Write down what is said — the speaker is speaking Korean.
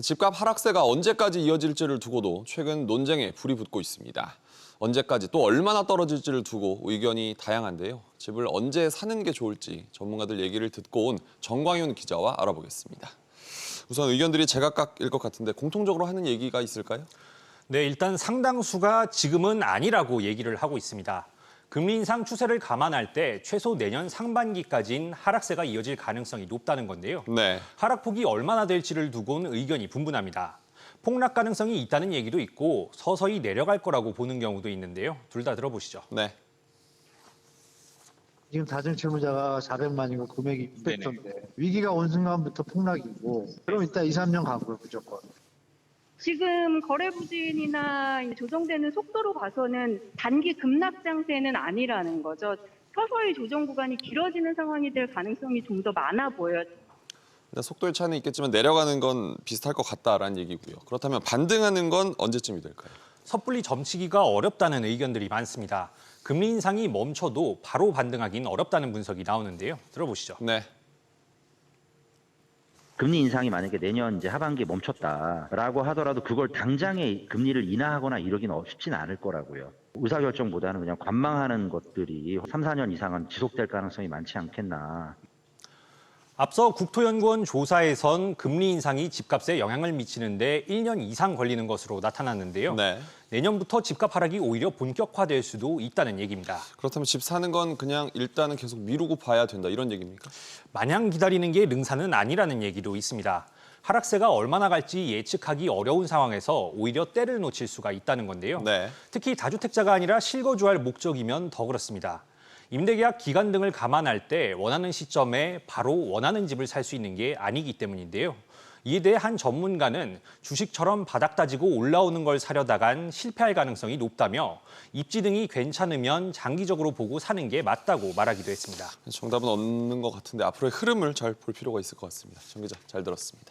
집값 하락세가 언제까지 이어질지를 두고도 최근 논쟁에 불이 붙고 있습니다. 언제까지 또 얼마나 떨어질지를 두고 의견이 다양한데요. 집을 언제 사는 게 좋을지 전문가들 얘기를 듣고 온 정광윤 기자와 알아보겠습니다. 우선 의견들이 제각각일 것 같은데 공통적으로 하는 얘기가 있을까요? 네, 일단 상당수가 지금은 아니라고 얘기를 하고 있습니다. 금리 인상 추세를 감안할 때 최소 내년 상반기까지는 하락세가 이어질 가능성이 높다는 건데요. 네. 하락폭이 얼마나 될지를 두고는 의견이 분분합니다. 폭락 가능성이 있다는 얘기도 있고 서서히 내려갈 거라고 보는 경우도 있는데요. 둘 다 들어보시죠. 네. 지금 다중채무자가 400만이고 금액이 600조인데 위기가 온 순간부터 폭락이고 그럼 이따 2, 3년 가고요 무조건. 지금 거래 부진이나 조정되는 속도로 봐서는 단기 급락 장세는 아니라는 거죠. 서서히 조정 구간이 길어지는 상황이 될 가능성이 좀 더 많아 보여요. 속도의 차이는 있겠지만 내려가는 건 비슷할 것 같다라는 얘기고요. 그렇다면 반등하는 건 언제쯤이 될까요? 섣불리 점치기가 어렵다는 의견들이 많습니다. 금리 인상이 멈춰도 바로 반등하기는 어렵다는 분석이 나오는데요. 들어보시죠. 네. 금리 인상이 만약에 내년 이제 하반기에 멈췄다라고 하더라도 그걸 당장에 금리를 인하하거나 이러기는 쉽지는 않을 거라고요. 의사결정보다는 그냥 관망하는 것들이 3, 4년 이상은 지속될 가능성이 많지 않겠나. 앞서 국토연구원 조사에선 금리 인상이 집값에 영향을 미치는데 1년 이상 걸리는 것으로 나타났는데요. 네. 내년부터 집값 하락이 오히려 본격화될 수도 있다는 얘기입니다. 그렇다면 집 사는 건 그냥 일단은 계속 미루고 봐야 된다 이런 얘기입니까? 마냥 기다리는 게 능사는 아니라는 얘기도 있습니다. 하락세가 얼마나 갈지 예측하기 어려운 상황에서 오히려 때를 놓칠 수가 있다는 건데요. 네. 특히 다주택자가 아니라 실거주할 목적이면 더 그렇습니다. 임대계약 기간 등을 감안할 때 원하는 시점에 바로 원하는 집을 살 수 있는 게 아니기 때문인데요. 이에 대해 한 전문가는 주식처럼 바닥 다지고 올라오는 걸 사려다간 실패할 가능성이 높다며 입지 등이 괜찮으면 장기적으로 보고 사는 게 맞다고 말하기도 했습니다. 정답은 없는 것 같은데 앞으로의 흐름을 잘 볼 필요가 있을 것 같습니다. 정 기자, 잘 들었습니다.